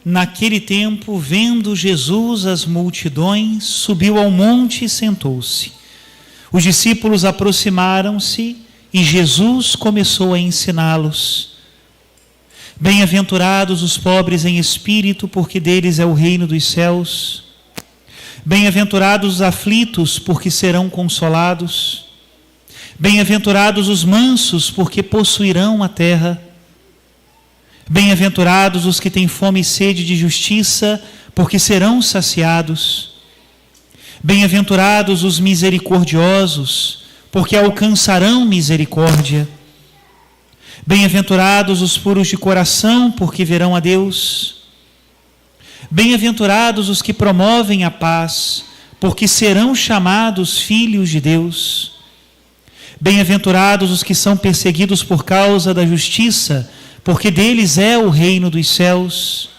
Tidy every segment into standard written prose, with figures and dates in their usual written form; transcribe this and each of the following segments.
naquele tempo, vendo Jesus as multidões, subiu ao monte e sentou-se. Os discípulos aproximaram-se e Jesus começou a ensiná-los. Bem-aventurados os pobres em espírito, porque deles é o reino dos céus. Bem-aventurados os aflitos, porque serão consolados. Bem-aventurados os mansos, porque possuirão a terra. Bem-aventurados os que têm fome e sede de justiça, porque serão saciados. Bem-aventurados os misericordiosos, porque alcançarão misericórdia. Bem-aventurados os puros de coração, porque verão a Deus. Bem-aventurados os que promovem a paz, porque serão chamados filhos de Deus. Bem-aventurados os que são perseguidos por causa da justiça, porque deles é o reino dos céus.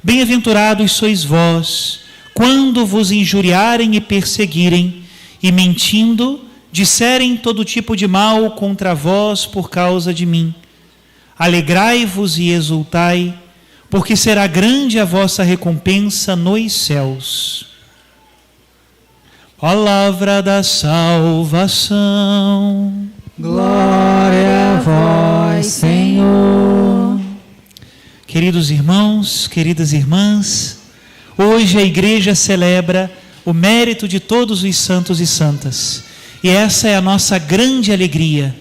Bem-aventurados sois vós, quando vos injuriarem e perseguirem, e mentindo, disserem todo tipo de mal contra vós por causa de mim. Alegrai-vos e exultai, porque será grande a vossa recompensa nos céus. Palavra da salvação. Glória a vós, Senhor. Queridos irmãos, queridas irmãs, hoje a igreja celebra o mérito de todos os santos e santas. E essa é a nossa grande alegria,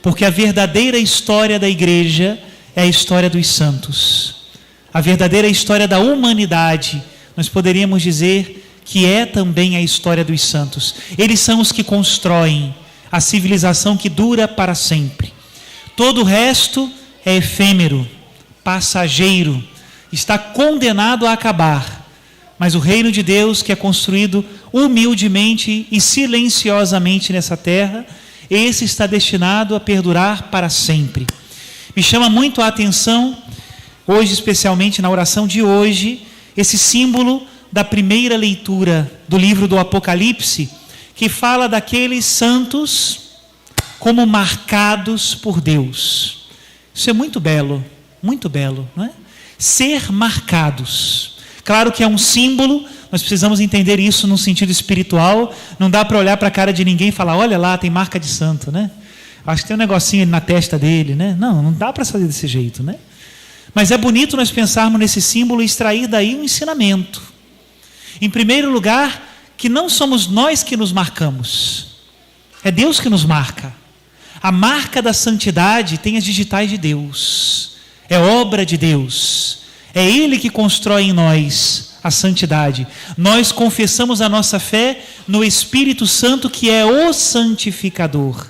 porque a verdadeira história da igreja é a história dos santos. A verdadeira história da humanidade, nós poderíamos dizer que é também a história dos santos. Eles são os que constroem a civilização que dura para sempre. Todo o resto é efêmero, passageiro, está condenado a acabar. Mas o reino de Deus, que é construído humildemente e silenciosamente nessa terra, esse está destinado a perdurar para sempre. Me chama muito a atenção, hoje especialmente na oração de hoje, esse símbolo da primeira leitura do livro do Apocalipse, que fala daqueles santos como marcados por Deus. Isso é muito belo, não é? Ser marcados. Claro que é um símbolo, nós precisamos entender isso no sentido espiritual. Não dá para olhar para a cara de ninguém e falar, olha lá, tem marca de santo, né? Acho que tem um negocinho na testa dele, né? Não dá para fazer desse jeito, né? Mas é bonito nós pensarmos nesse símbolo e extrair daí um ensinamento. Em primeiro lugar, que não somos nós que nos marcamos, é Deus que nos marca. A marca da santidade tem as digitais de Deus, é obra de Deus, é Ele que constrói em nós a santidade. Nós confessamos a nossa fé no Espírito Santo, que é o santificador.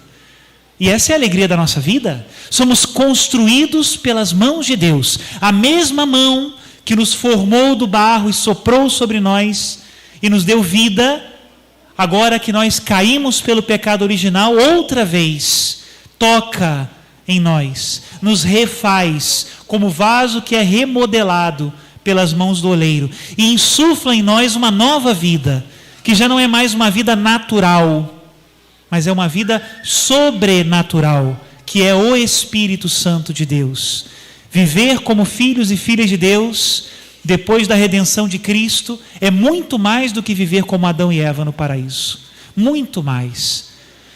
E essa é a alegria da nossa vida. Somos construídos pelas mãos de Deus, a mesma mão que nos formou do barro e soprou sobre nós e nos deu vida. Agora que nós caímos pelo pecado original, outra vez toca em nós, nos refaz como vaso que é remodelado pelas mãos do oleiro e insufla em nós uma nova vida, que já não é mais uma vida natural, mas é uma vida sobrenatural, que é o Espírito Santo de Deus. Viver como filhos e filhas de Deus, depois da redenção de Cristo, é muito mais do que viver como Adão e Eva no paraíso. Muito mais.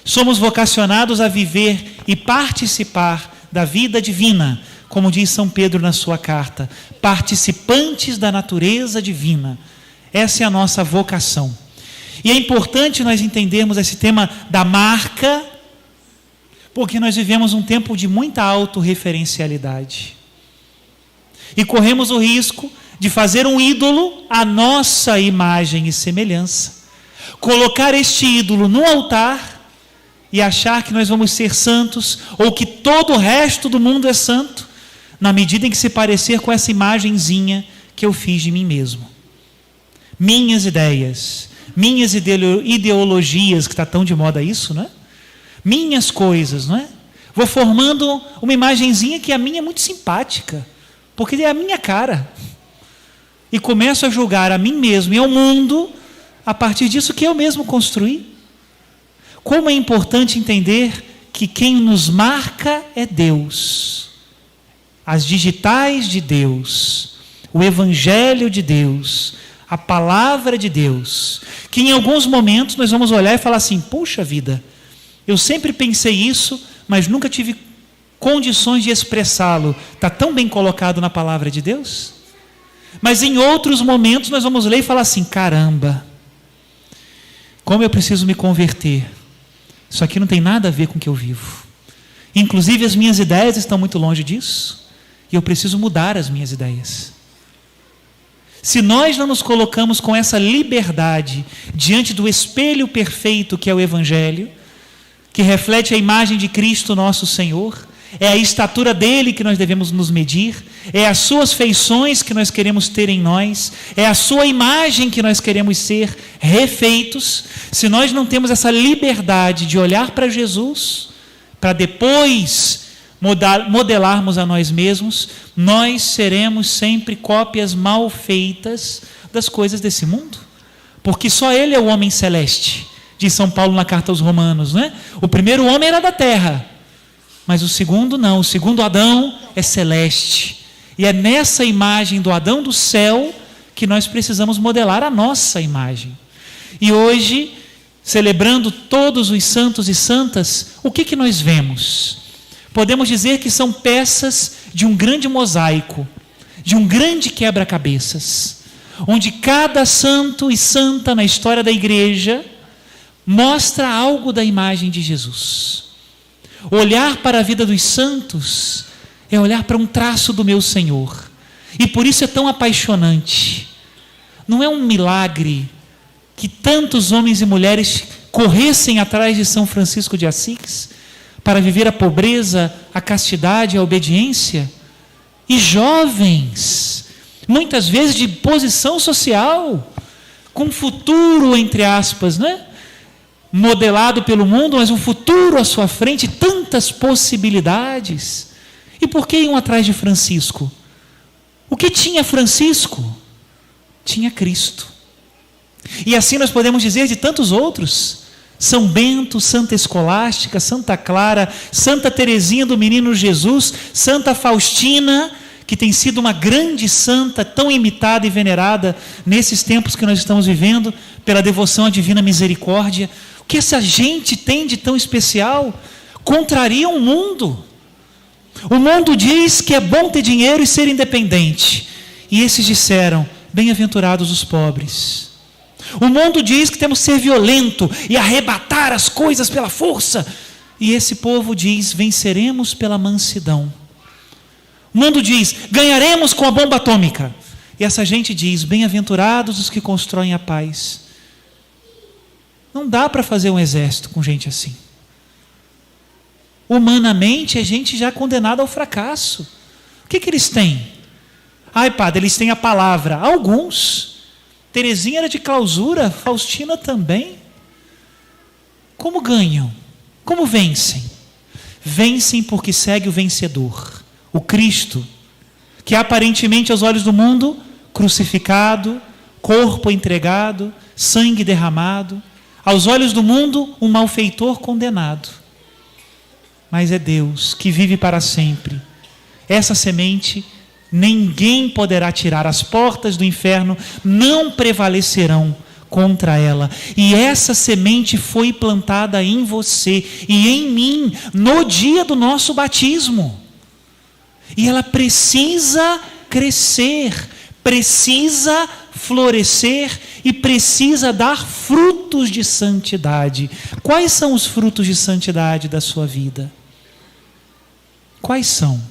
Somos vocacionados a viver e participar da vida divina, como diz São Pedro na sua carta, participantes da natureza divina. Essa é a nossa vocação. E é importante nós entendermos esse tema da marca, porque nós vivemos um tempo de muita autorreferencialidade. E corremos o risco de fazer um ídolo à nossa imagem e semelhança. Colocar este ídolo no altar e achar que nós vamos ser santos, ou que todo o resto do mundo é santo, na medida em que se parecer com essa imagenzinha que eu fiz de mim mesmo. Minhas ideias, minhas ideologias, que está tão de moda isso, não é? Minhas coisas, não é? Vou formando uma imagenzinha que a minha é muito simpática, porque é a minha cara. E começo a julgar a mim mesmo e ao mundo a partir disso que eu mesmo construí. Como é importante entender que quem nos marca é Deus. As digitais de Deus. o Evangelho de Deus, a Palavra de Deus, que em alguns momentos nós vamos olhar e falar assim: puxa vida, eu sempre pensei isso, mas nunca tive condições de expressá-lo. Está tão bem colocado na Palavra de Deus? Mas em outros momentos nós vamos ler e falar assim: caramba, como eu preciso me converter. Isso aqui não tem nada a ver com o que eu vivo. Inclusive as minhas ideias estão muito longe disso. E eu preciso mudar as minhas ideias. Se nós não nos colocamos com essa liberdade diante do espelho perfeito que é o Evangelho, que reflete a imagem de Cristo nosso Senhor, é a estatura dele que nós devemos nos medir, é as suas feições que nós queremos ter em nós, é a sua imagem que nós queremos ser refeitos. Se nós não temos essa liberdade de olhar para Jesus, para depois modelarmos a nós mesmos, nós seremos sempre cópias mal feitas das coisas desse mundo, porque só ele é o homem celeste, diz São Paulo na carta aos Romanos, né? O primeiro homem era da terra, mas o segundo não, o segundo Adão é celeste. E é nessa imagem do Adão do céu que nós precisamos modelar a nossa imagem. E hoje, celebrando todos os santos e santas, o que nós vemos? Podemos dizer que são peças de um grande mosaico, de um grande quebra-cabeças, onde cada santo e santa na história da igreja mostra algo da imagem de Jesus. Olhar para a vida dos santos é olhar para um traço do meu Senhor. E por isso é tão apaixonante. Não é um milagre que tantos homens e mulheres corressem atrás de São Francisco de Assis para viver a pobreza, a castidade, a obediência? E jovens, muitas vezes de posição social, com futuro, entre aspas, né? Modelado pelo mundo, mas um futuro à sua frente, tantas possibilidades. E por que iam atrás de Francisco? O que tinha Francisco? Tinha Cristo. E assim nós podemos dizer de tantos outros: São Bento, Santa Escolástica, Santa Clara, Santa Teresinha do Menino Jesus, Santa Faustina, que tem sido uma grande santa, tão imitada e venerada nesses tempos que nós estamos vivendo, pela devoção à Divina Misericórdia. O que essa gente tem de tão especial? Contraria o mundo. O mundo diz que é bom ter dinheiro e ser independente. E esses disseram: bem-aventurados os pobres. O mundo diz que temos que ser violento e arrebatar as coisas pela força. E esse povo diz: venceremos pela mansidão. O mundo diz: ganharemos com a bomba atômica. E essa gente diz: bem-aventurados os que constroem a paz. Não dá para fazer um exército com gente assim. Humanamente é gente já condenada ao fracasso. O que eles têm? Ai, padre, eles têm a palavra. Alguns. Teresinha era de clausura, Faustina também. Como ganham? Como vencem? Vencem porque segue o vencedor, o Cristo, que aparentemente aos olhos do mundo, crucificado, corpo entregado, sangue derramado, aos olhos do mundo, um malfeitor condenado. Mas é Deus que vive para sempre. Essa semente ninguém poderá tirar, as portas do inferno não prevalecerão contra ela. E essa semente foi plantada em você e em mim no dia do nosso batismo. E ela precisa crescer, precisa florescer e precisa dar frutos de santidade. Quais são os frutos de santidade da sua vida? Quais são?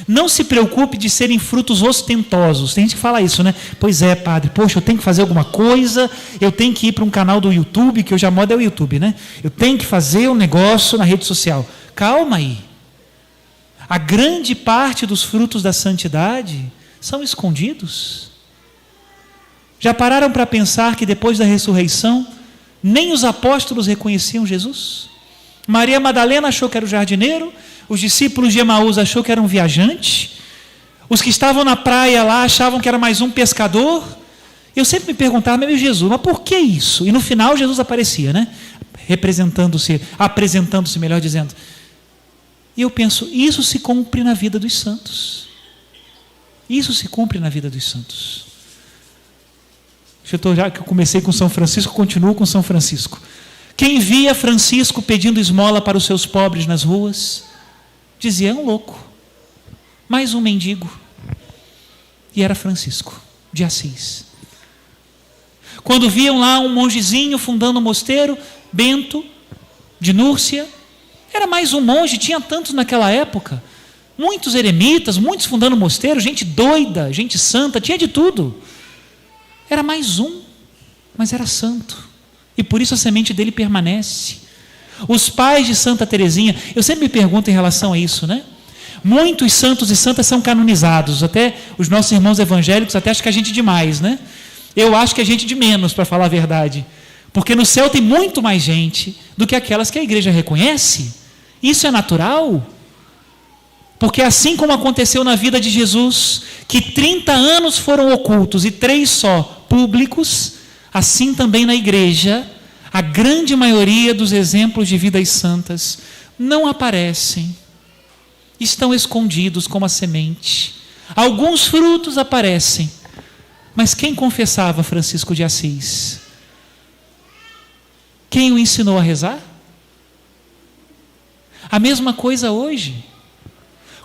Não se preocupe de serem frutos ostentosos. Tem gente que fala isso, né? Pois é, padre, poxa, eu tenho que fazer alguma coisa, eu tenho que ir para um canal do YouTube, que hoje a moda é o YouTube, né? Eu tenho que fazer um negócio na rede social. Calma aí. A grande parte dos frutos da santidade são escondidos. Já pararam para pensar que depois da ressurreição, nem os apóstolos reconheciam Jesus? Maria Madalena achou que era o jardineiro, os discípulos de Emaús achou que era um viajante, os que estavam na praia lá achavam que era mais um pescador. Eu sempre me perguntava: meu Jesus, mas por que isso? E no final Jesus aparecia, né? Apresentando-se, melhor dizendo. E eu penso, isso se cumpre na vida dos santos. Isso se cumpre na vida dos santos. Já que eu comecei com São Francisco, continuo com São Francisco. Quem via Francisco pedindo esmola para os seus pobres nas ruas, dizia: é um louco, mais um mendigo. E era Francisco de Assis. Quando viam lá um mongezinho fundando um mosteiro, Bento de Núrcia, era mais um monge, tinha tantos naquela época, muitos eremitas, muitos fundando mosteiro, gente doida, gente santa, tinha de tudo. Era mais um, mas era santo, e por isso a semente dele permanece. Os pais de Santa Teresinha, eu sempre me pergunto em relação a isso, né? Muitos santos e santas são canonizados, até os nossos irmãos evangélicos até acham que a gente é demais, né? Eu acho que a gente é de menos, para falar a verdade, porque no céu tem muito mais gente do que aquelas que a igreja reconhece. Isso é natural, porque assim como aconteceu na vida de Jesus, que 30 anos foram ocultos e 3 só públicos, assim também na igreja, a grande maioria dos exemplos de vidas santas não aparecem, estão escondidos como a semente. Alguns frutos aparecem, mas quem confessava Francisco de Assis? Quem o ensinou a rezar? A mesma coisa hoje.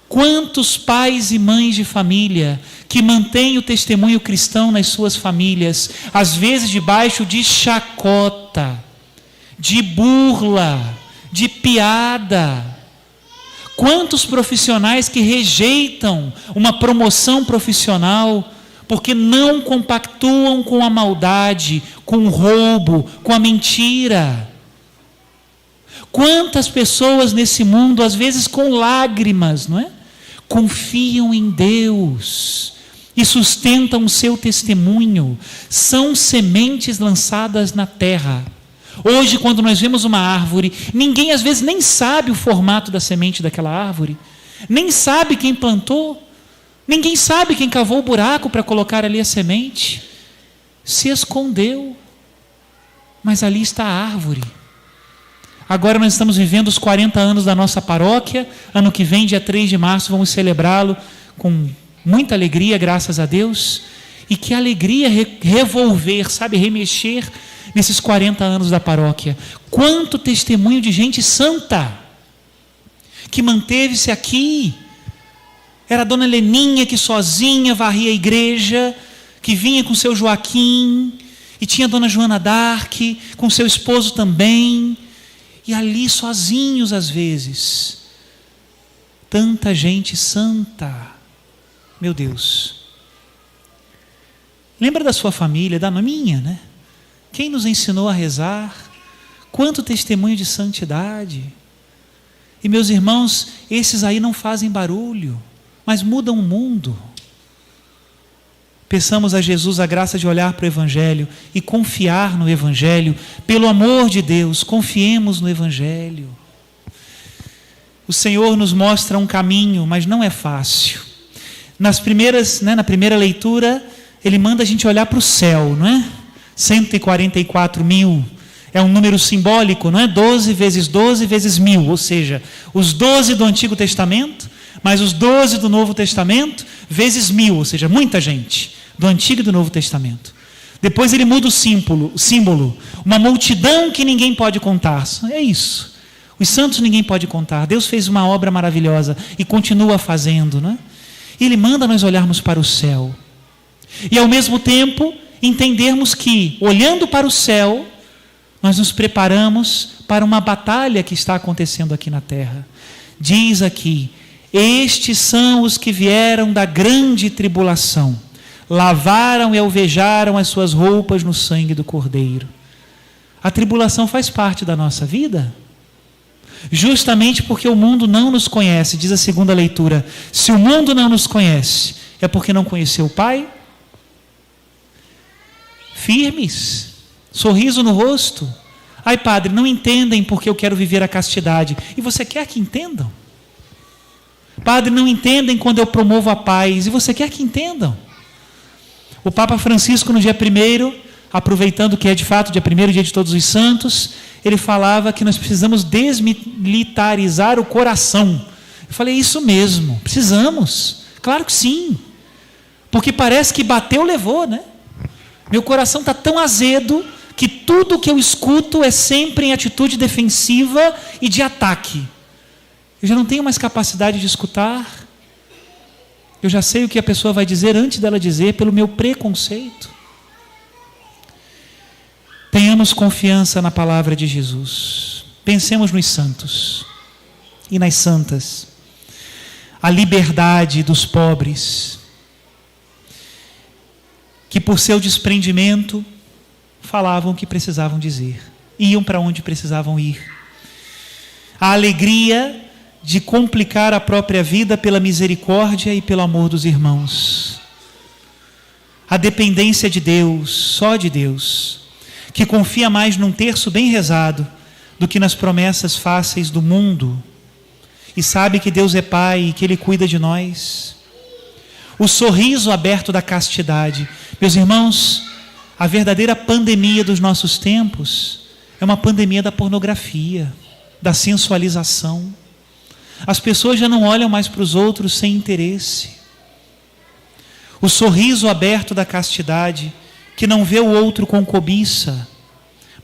Quantos pais e mães de família que mantêm o testemunho cristão nas suas famílias, às vezes debaixo de chacota, de burla, de piada. Quantos profissionais que rejeitam uma promoção profissional porque não compactuam com a maldade, com o roubo, com a mentira. Quantas pessoas nesse mundo, às vezes com lágrimas, não é? Confiam em Deus e sustentam o seu testemunho. São sementes lançadas na terra. Hoje, quando nós vemos uma árvore, ninguém às vezes nem sabe o formato da semente daquela árvore, nem sabe quem plantou, ninguém sabe quem cavou o buraco para colocar ali a semente. Se escondeu, mas ali está a árvore. Agora nós estamos vivendo os 40 anos da nossa paróquia. Ano que vem, dia 3 de março, vamos celebrá-lo com muita alegria, graças a Deus. E que alegria revolver, sabe, remexer nesses 40 anos da paróquia. Quanto testemunho de gente santa que manteve-se aqui. Era a dona Leninha que sozinha varria a igreja, que vinha com seu Joaquim, e tinha a dona Joana d'Arc com seu esposo também. E ali sozinhos às vezes, tanta gente santa, meu Deus. Lembra da sua família, da minha, né? Quem nos ensinou a rezar? Quanto testemunho de santidade. E meus irmãos, esses aí não fazem barulho, mas mudam o mundo. Peçamos a Jesus a graça de olhar para o Evangelho e confiar no Evangelho. Pelo amor de Deus, confiemos no Evangelho. O Senhor nos mostra um caminho, mas não é fácil. Na primeira leitura, Ele manda a gente olhar para o céu, não é? 144 mil. É um número simbólico, não é? 12 vezes 12 vezes 1000, ou seja, os 12 do Antigo Testamento, mais os 12 do Novo Testamento, vezes 1000, ou seja, muita gente. Do Antigo e do Novo Testamento. Depois ele muda o símbolo, uma multidão que ninguém pode contar. É isso. Os santos ninguém pode contar. Deus fez uma obra maravilhosa e continua fazendo, né? Ele manda nós olharmos para o céu. E ao mesmo tempo entendermos que, olhando para o céu, nós nos preparamos para uma batalha que está acontecendo aqui na terra. Diz aqui: estes são os que vieram da grande tribulação, lavaram e alvejaram as suas roupas no sangue do Cordeiro. A tribulação faz parte da nossa vida, justamente porque o mundo não nos conhece. Diz a segunda leitura: se o mundo não nos conhece, é porque não conheceu o Pai. Firmes, sorriso no rosto. Ai, padre, não entendem porque eu quero viver a castidade. E você quer que entendam? Padre, não entendem quando eu promovo a paz. E você quer que entendam? O Papa Francisco, no dia 1º, aproveitando que é de fato o dia 1º, dia de Todos os Santos, ele falava que nós precisamos desmilitarizar o coração. Eu falei: isso mesmo, precisamos, claro que sim. Porque parece que bateu, levou, né? Meu coração está tão azedo que tudo que eu escuto é sempre em atitude defensiva e de ataque. Eu já não tenho mais capacidade de escutar. Eu já sei o que a pessoa vai dizer antes dela dizer, pelo meu preconceito. Tenhamos confiança na palavra de Jesus. Pensemos nos santos e nas santas. A liberdade dos pobres, que por seu desprendimento falavam o que precisavam dizer, iam para onde precisavam ir. A alegria de complicar a própria vida pela misericórdia e pelo amor dos irmãos. A dependência de Deus, só de Deus, que confia mais num terço bem rezado do que nas promessas fáceis do mundo, e sabe que Deus é Pai e que Ele cuida de nós. O sorriso aberto da castidade. Meus irmãos, a verdadeira pandemia dos nossos tempos é uma pandemia da pornografia, da sensualização. As pessoas já não olham mais para os outros sem interesse. O sorriso aberto da castidade, que não vê o outro com cobiça,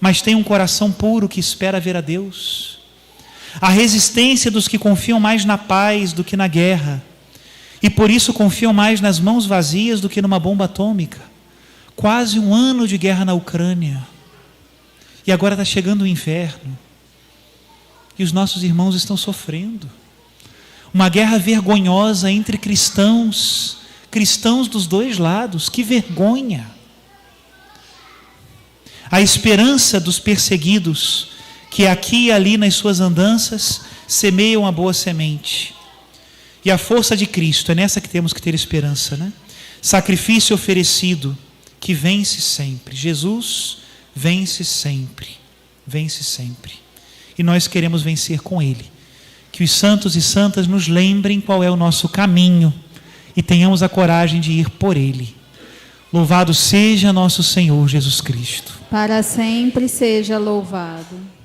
mas tem um coração puro que espera ver a Deus. A resistência dos que confiam mais na paz do que na guerra, e por isso confiam mais nas mãos vazias do que numa bomba atômica. Quase 1 ano de guerra na Ucrânia, e agora está chegando o inverno, e os nossos irmãos estão sofrendo. Uma guerra vergonhosa entre cristãos dos dois lados, que vergonha. A esperança dos perseguidos, que aqui e ali nas suas andanças semeiam a boa semente. E a força de Cristo, é nessa que temos que ter esperança, né? Sacrifício oferecido, que vence sempre. Jesus vence sempre, vence sempre. E nós queremos vencer com Ele. Que os santos e santas nos lembrem qual é o nosso caminho e tenhamos a coragem de ir por Ele. Louvado seja nosso Senhor Jesus Cristo. Para sempre seja louvado.